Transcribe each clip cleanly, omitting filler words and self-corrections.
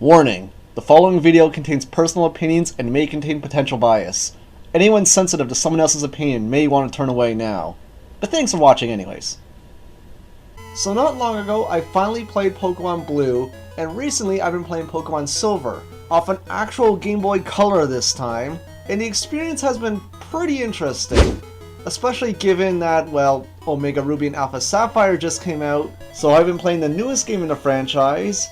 Warning: the following video contains personal opinions and may contain potential bias. Anyone sensitive to someone else's opinion may want to turn away now. But thanks for watching anyways. So not long ago, I finally played Pokemon Blue, and recently I've been playing Pokemon Silver, off an actual Game Boy Color this time, and the experience has been pretty interesting. Especially given that, well, Omega Ruby and Alpha Sapphire just came out, so I've been playing the newest game in the franchise,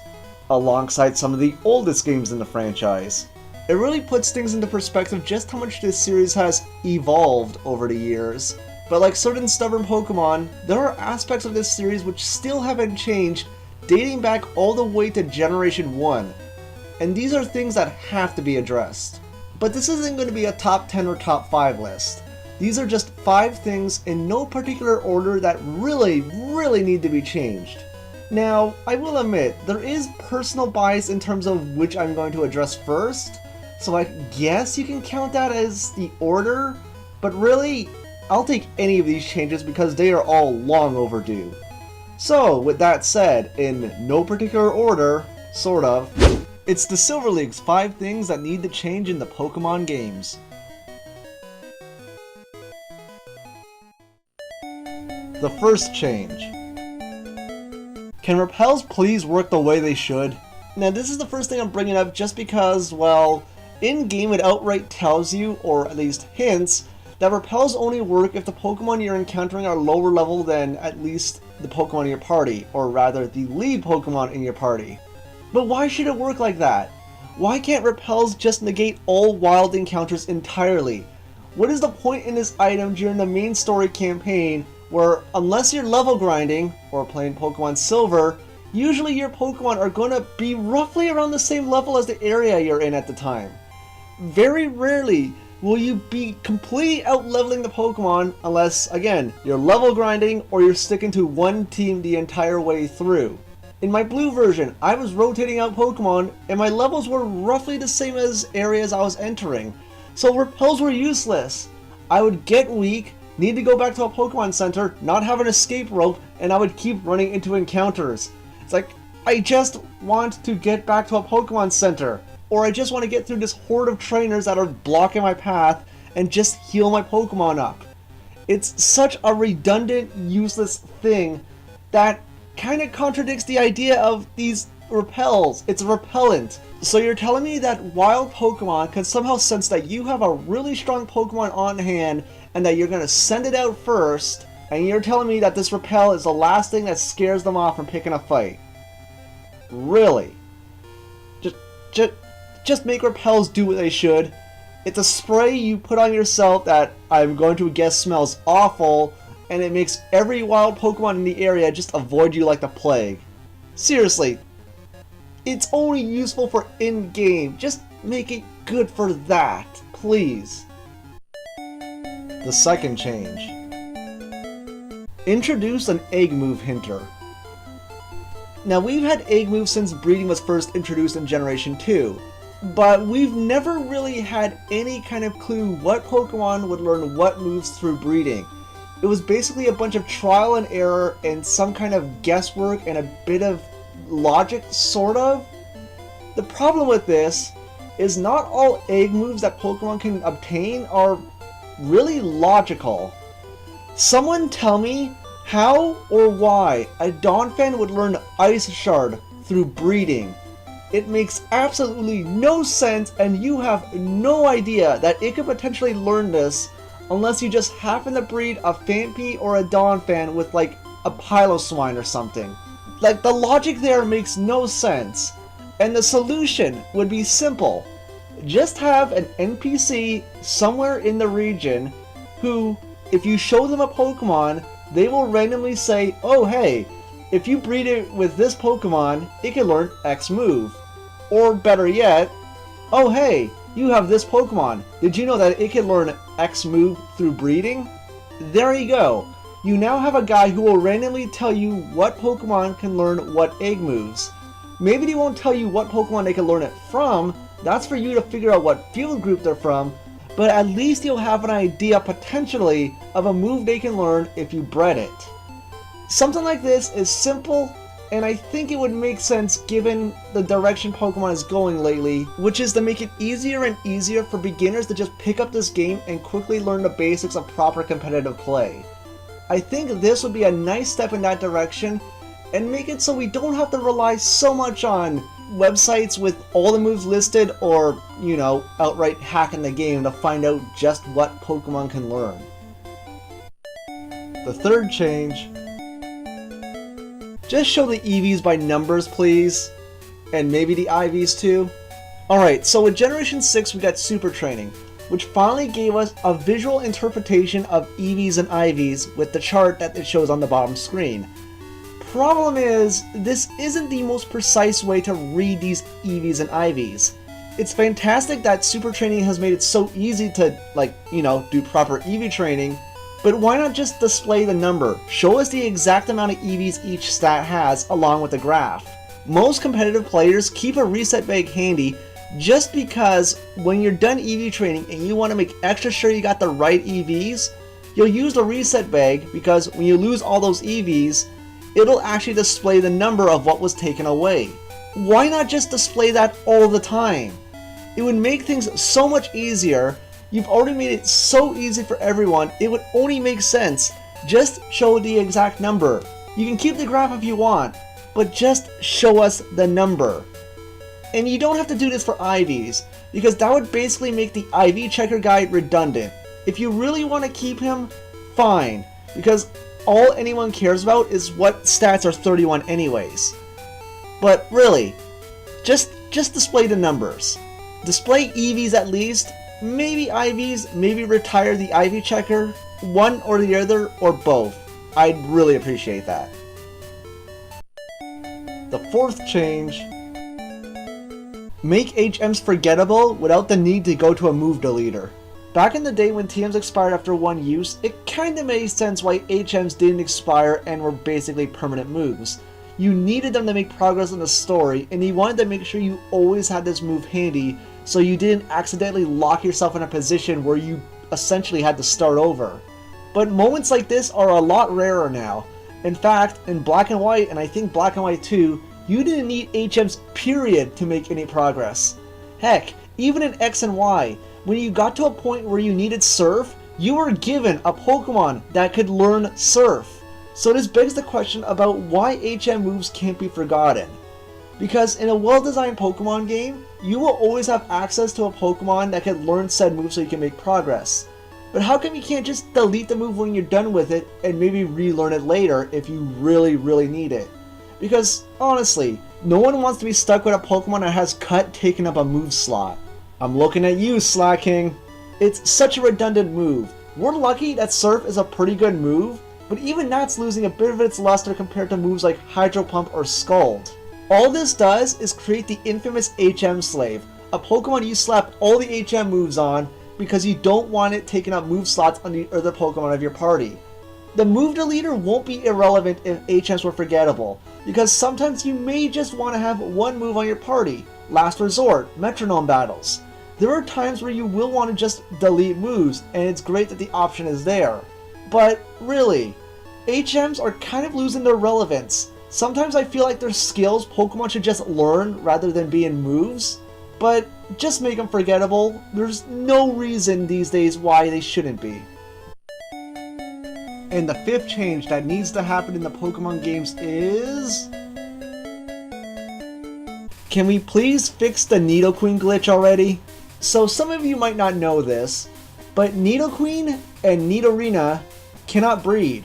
alongside some of the oldest games in the franchise. It really puts things into perspective just how much this series has evolved over the years. But like certain stubborn Pokemon, there are aspects of this series which still haven't changed, dating back all the way to Generation 1. And these are things that have to be addressed. But this isn't going to be a top 10 or top 5 list. These are just 5 things in no particular order that really need to be changed. Now, I will admit, there is personal bias in terms of which I'm going to address first, so I guess you can count that as the order, but really, I'll take any of these changes because they are all long overdue. So, with that said, in no particular order, sort of, it's the Silver League's 5 things that need to change in the Pokemon games. The first change. Can repels please work the way they should? Now this is the first thing I'm bringing up just because, well, in-game it outright tells you, or at least hints, that repels only work if the Pokemon you're encountering are lower level than at least the Pokemon in your party, or rather the lead Pokemon in your party. But why should it work like that? Why can't repels just negate all wild encounters entirely? What is the point in this item during the main story campaign where, unless you're level grinding, or playing Pokemon Silver, usually your Pokemon are going to be roughly around the same level as the area you're in at the time. Very rarely will you be completely out-leveling the Pokemon unless, again, you're level grinding or you're sticking to one team the entire way through. In my blue version, I was rotating out Pokemon and my levels were roughly the same as areas I was entering, so repels were useless. I would get weak, need to go back to a Pokemon Center, not have an escape rope, and I would keep running into encounters. It's like, I just want to get back to a Pokemon Center, or I just want to get through this horde of trainers that are blocking my path and just heal my Pokemon up. It's such a redundant, useless thing that kind of contradicts the idea of these repels. It's a repellent. So you're telling me that wild Pokemon can somehow sense that you have a really strong Pokemon on hand and that you're going to send it out first, and you're telling me that this repel is the last thing that scares them off from picking a fight? Really? Just make repels do what they should. It's a spray you put on yourself that I'm going to guess smells awful, and it makes every wild Pokemon in the area just avoid you like the plague. Seriously, it's only useful for in-game. Just make it good for that, please. The second change. Introduce an egg move hinter. Now we've had egg moves since breeding was first introduced in Generation 2, but we've never really had any kind of clue what Pokemon would learn what moves through breeding. It was basically a bunch of trial and error and some kind of guesswork and a bit of logic, sort of. The problem with this is not all egg moves that Pokemon can obtain are really logical. Someone tell me how or why a Donphan would learn Ice Shard through breeding. It makes absolutely no sense, and you have no idea that it could potentially learn this unless you just happen to breed a Phanpy or a Donphan with like a Piloswine or something. Like, the logic there makes no sense, and the solution would be simple. Just have an NPC somewhere in the region who, if you show them a Pokemon, they will randomly say, oh hey, if you breed it with this Pokemon, it can learn X move. Or better yet, oh hey, you have this Pokemon, did you know that it can learn X move through breeding? There you go. You now have a guy who will randomly tell you what Pokemon can learn what egg moves. Maybe they won't tell you what Pokemon they can learn it from. That's for you to figure out what field group they're from, but at least you'll have an idea potentially of a move they can learn if you bred it. Something like this is simple and I think it would make sense given the direction Pokemon is going lately, which is to make it easier and easier for beginners to just pick up this game and quickly learn the basics of proper competitive play. I think this would be a nice step in that direction, and make it so we don't have to rely so much on websites with all the moves listed or, outright hacking the game to find out just what Pokemon can learn. The third change. Just show the EVs by numbers, please. And maybe the IVs too. Alright, so with Generation 6 we got Super Training, which finally gave us a visual interpretation of EVs and IVs with the chart that it shows on the bottom screen. Problem is, this isn't the most precise way to read these EVs and IVs. It's fantastic that Super Training has made it so easy to, do proper EV training, but why not just display the number? Show us the exact amount of EVs each stat has along with the graph. Most competitive players keep a reset bag handy just because when you're done EV training and you want to make extra sure you got the right EVs, you'll use the reset bag because when you lose all those EVs, it'll actually display the number of what was taken away. Why not just display that all the time? It would make things so much easier. You've already made it so easy for everyone, it would only make sense. Just show the exact number. You can keep the graph if you want, but just show us the number. And you don't have to do this for IVs, because that would basically make the IV checker guide redundant. If you really want to keep him, fine, because all anyone cares about is what stats are 31 anyways. But really, just display the numbers. Display EVs at least, maybe IVs, maybe retire the IV checker, one or the other, or both. I'd really appreciate that. The fourth change. Make HMs forgettable without the need to go to a move deleter. Back in the day when TMs expired after one use, it kinda made sense why HMs didn't expire and were basically permanent moves. You needed them to make progress in the story, and you wanted to make sure you always had this move handy so you didn't accidentally lock yourself in a position where you essentially had to start over. But moments like this are a lot rarer now. In fact, in Black and White, and I think Black and White 2, you didn't need HMs period to make any progress. Heck, even in X and Y, when you got to a point where you needed Surf, you were given a Pokemon that could learn Surf. So this begs the question about why HM moves can't be forgotten. Because in a well-designed Pokemon game, you will always have access to a Pokemon that can learn said move so you can make progress. But how come you can't just delete the move when you're done with it and maybe relearn it later if you really need it? Because, honestly, no one wants to be stuck with a Pokemon that has Cut taking up a move slot. I'm looking at you, Slacking. It's such a redundant move. We're lucky that Surf is a pretty good move, but even that's losing a bit of its luster compared to moves like Hydro Pump or Scald. All this does is create the infamous HM Slave, a Pokemon you slap all the HM moves on because you don't want it taking up move slots on the other Pokemon of your party. The move deleter won't be irrelevant if HMs were forgettable, because sometimes you may just want to have one move on your party. Last resort, metronome battles. There are times where you will want to just delete moves, and it's great that the option is there. But really, HMs are kind of losing their relevance. Sometimes I feel like they're skills Pokemon should just learn rather than being moves, but just make them forgettable. There's no reason these days why they shouldn't be. And the fifth change that needs to happen in the Pokemon games is... Can we please fix the Nidoqueen glitch already? So some of you might not know this, but Nidoqueen and Nidorina cannot breed.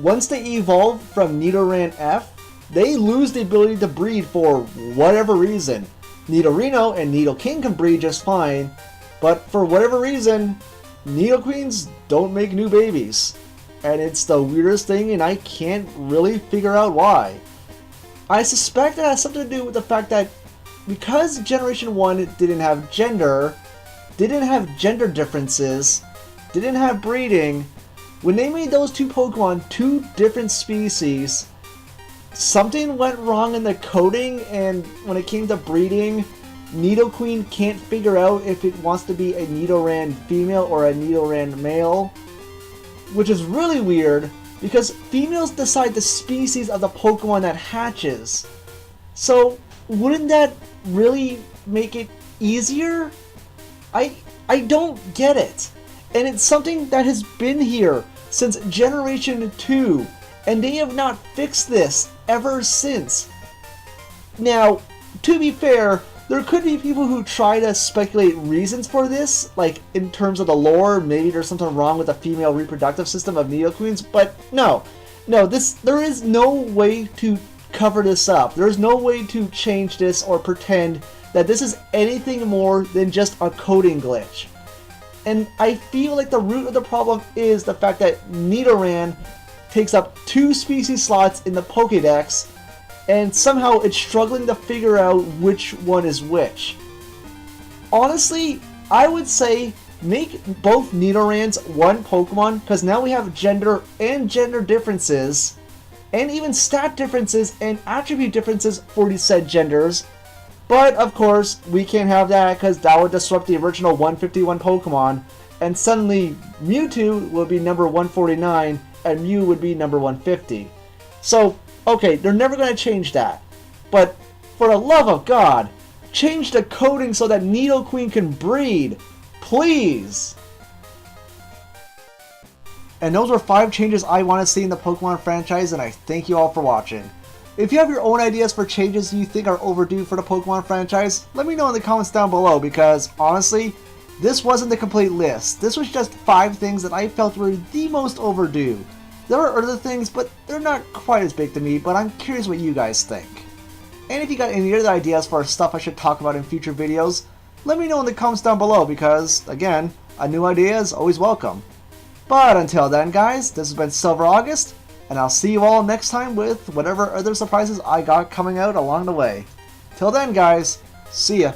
Once they evolve from Nidoran F, they lose the ability to breed for whatever reason. Nidorino and Nidoking can breed just fine, but for whatever reason, Nidoqueens don't make new babies. And it's the weirdest thing, and I can't really figure out why. I suspect it has something to do with the fact that because Generation 1 didn't have gender differences, didn't have breeding, when they made those two Pokemon two different species, something went wrong in the coding, and when it came to breeding, Nidoqueen can't figure out if it wants to be a Nidoran female or a Nidoran male, which is really weird, because females decide the species of the Pokemon that hatches. So wouldn't that really make it easier? I don't get it. And it's something that has been here since Generation 2, and they have not fixed this ever since. Now, to be fair, there could be people who try to speculate reasons for this, like in terms of the lore, maybe there's something wrong with the female reproductive system of Nidoqueens, but no, there is no way to cover this up. There's no way to change this or pretend that this is anything more than just a coding glitch. And I feel like the root of the problem is the fact that Nidoran takes up 2 species slots in the Pokédex, and somehow it's struggling to figure out which one is which. Honestly, I would say make both Nidorans one Pokemon, because now we have gender and gender differences, and even stat differences and attribute differences for these said genders. But of course, we can't have that because that would disrupt the original 151 Pokemon, and suddenly Mewtwo will be number 149 and Mew would be number 150. So, okay, they're never going to change that. But for the love of God, change the coding so that Nidoqueen can breed. Please! And those were 5 changes I want to see in the Pokemon franchise, and I thank you all for watching. If you have your own ideas for changes you think are overdue for the Pokemon franchise, let me know in the comments down below, because honestly, this wasn't the complete list. This was just 5 things that I felt were the most overdue. There are other things, but they're not quite as big to me, but I'm curious what you guys think. And if you got any other ideas for stuff I should talk about in future videos, let me know in the comments down below, because, again, a new idea is always welcome. But until then, guys, this has been Silver August, and I'll see you all next time with whatever other surprises I got coming out along the way. Till then, guys, see ya.